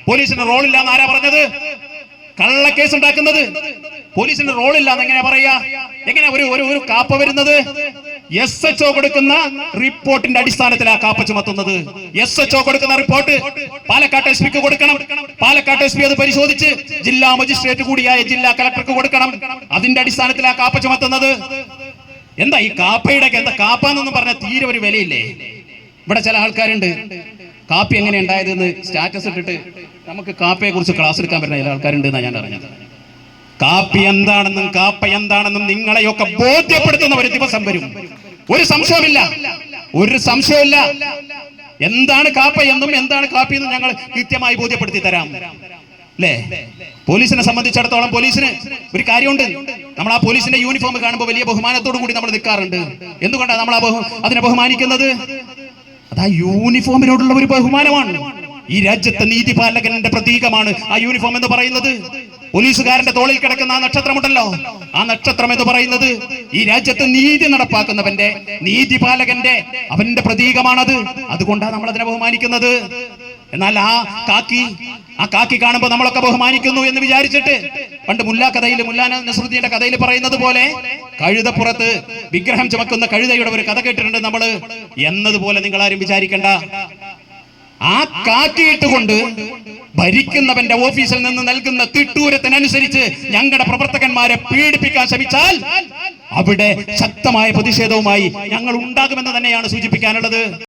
പോലീസിന് റോളില്ല എന്ന് ആരാ പറഞ്ഞത്? കള്ളക്കേസ് ഉണ്ടാക്കുന്നത് പോലീസിന് റോളില്ല എന്ന് എങ്ങനെയാ പറയാ? എങ്ങനെയാ ഒരു കാപ്പ വരുന്നത്? SHO കൊടുക്കുന്ന റിപ്പോർട്ടിന്റെ അടിസ്ഥാനത്തിൽ ആ കാപ്പ ചുമത്തുന്നത്. SHO കൊടുക്കുന്ന റിപ്പോർട്ട് പാലക്കാട് SP ക്ക് കൊടുക്കണം. പാലക്കാട് SP അത് പരിശോധിച്ച് ജില്ലാ മജിസ്ട്രേറ്റ് കൂടിയായ ജില്ലാ കളക്ടർക്ക് കൊടുക്കണം. അതിന്റെ അടിസ്ഥാനത്തിൽ ആ കാപ്പ ചുമത്തുന്നത്. എന്താ ഈ കാപ്പയുടെ എന്താ? കാപ്പ എന്നൊന്നും പറഞ്ഞാൽ തീരെ ഒരു വിലയില്ലേ? ഇവിടെ ചില ആൾക്കാരുണ്ട് കാപ്പി എങ്ങനെ ഉണ്ടായതെന്ന് സ്റ്റാറ്റസ് ഇട്ടിട്ട് നമുക്ക് കാപ്പയെ കുറിച്ച് ക്ലാസ് എടുക്കാൻ പറ്റുന്ന ചില ആൾക്കാരുണ്ട് എന്നാണ് ഞാൻ അറിഞ്ഞത്. കാപ്പി എന്താണെന്നും കാപ്പ എന്താണെന്നും നിങ്ങളെയൊക്കെ ബോധ്യപ്പെടുത്തുന്ന ഒരു ദിവസം വരും. ഒരു സംശയമില്ല, ഒരു സംശയമില്ല. എന്താണ് കാപ്പ എന്നും എന്താണ് കാപ്പി എന്നും ഞങ്ങൾ കൃത്യമായി ബോധ്യപ്പെടുത്തി തരാം. അല്ലേ? പോലീസിനെ സംബന്ധിച്ചിടത്തോളം പോലീസിന് ഒരു കാര്യമുണ്ട്. നമ്മൾ ആ പോലീസിന്റെ യൂണിഫോം കാണുമ്പോൾ വലിയ ബഹുമാനത്തോടു കൂടി നമ്മൾ നിൽക്കാറുണ്ട്. എന്തുകൊണ്ടാണ് നമ്മൾ അതിനെ ബഹുമാനിക്കുന്നത്? അത് ആ യൂണിഫോമിനോടുള്ള ഒരു ബഹുമാനമാണ്. ഈ രാജ്യത്തെ നീതിപാലകന്റെ പ്രതീകമാണ് ആ യൂണിഫോം എന്ന് പറയുന്നത്. പോലീസുകാരന്റെ തോളിൽ കിടക്കുന്ന ആ നക്ഷത്രമുണ്ടല്ലോ, ആ നക്ഷത്രം എന്ന് പറയുന്നത് ഈ രാജ്യത്ത് നീതി നടപ്പാക്കുന്നവന്റെ, നീതിപാലകന്റെ, അവന്റെ പ്രതീകമാണത്. അതുകൊണ്ടാണ് നമ്മൾ അതിനെ ബഹുമാനിക്കുന്നത്. എന്നാൽ ആ കാക്കി കാണുമ്പോൾ നമ്മളൊക്കെ ബഹുമാനിക്കുന്നു എന്ന് വിചാരിച്ചിട്ട് പണ്ട് മുല്ലാ നസ്രുദ്ദീന്റെ കഥയിൽ പറയുന്നത് പോലെ കഴുതപ്പുറത്ത് വിഗ്രഹം ചുമക്കുന്ന കഴുതയുടെ ഒരു കഥ കേട്ടിട്ടുണ്ട് നമ്മൾ. എന്നതുപോലെ നിങ്ങൾ ആരും വിചാരിക്കണ്ട. ആ കാക്കിയിട്ടുകൊണ്ട് ഭരിക്കുന്നവന്റെ ഓഫീസിൽ നിന്ന് നൽകുന്ന തിട്ടൂരത്തിനനുസരിച്ച് ഞങ്ങളുടെ പ്രവർത്തകന്മാരെ പീഡിപ്പിക്കാൻ ശ്രമിച്ചാൽ അവിടെ ശക്തമായ പ്രതിഷേധവുമായി ഞങ്ങൾ ഉണ്ടാകുമെന്ന് തന്നെയാണ് സൂചിപ്പിക്കാനുള്ളത്.